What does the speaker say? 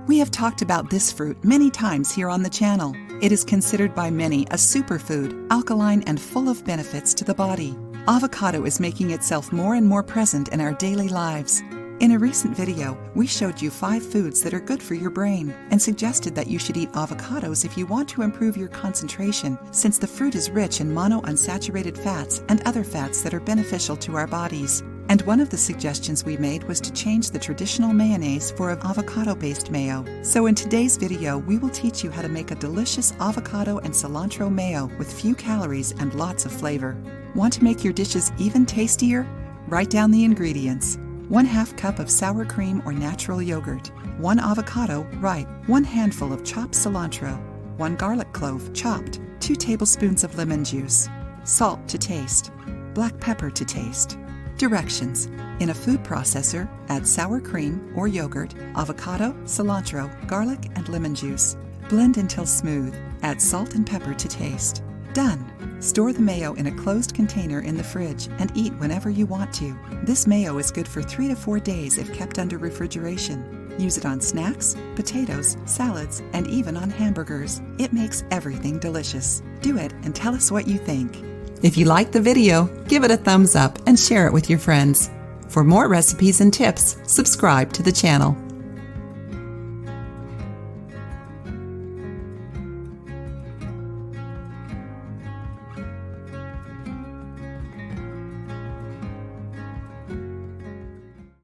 We have talked about this fruit many times here on the channel. It is considered by many a superfood, alkaline and full of benefits to the body. Avocado is making itself more and more present in our daily lives. In a recent video, we showed you 5 foods that are good for your brain and suggested that you should eat avocados if you want to improve your concentration, since the fruit is rich in monounsaturated fats and other fats that are beneficial to our bodies. And one of the suggestions we made was to change the traditional mayonnaise for an avocado-based mayo. So in today's video, we will teach you how to make a delicious avocado and cilantro mayo with few calories and lots of flavor. Want to make your dishes even tastier? Write down the ingredients. 1/2 cup of sour cream or natural yogurt, 1 avocado, ripe, 1 handful of chopped cilantro, 1 garlic clove, chopped, 2 tablespoons of lemon juice, salt to taste, black pepper to taste. Directions. In a food processor, add sour cream or yogurt, avocado, cilantro, garlic, and lemon juice. Blend until smooth. Add salt and pepper to taste. Done! Store the mayo in a closed container in the fridge and eat whenever you want to. This mayo is good for 3 to 4 days if kept under refrigeration. Use it on snacks, potatoes, salads, and even on hamburgers. It makes everything delicious. Do it and tell us what you think. If you liked the video, give it a thumbs up and share it with your friends. For more recipes and tips, subscribe to the channel.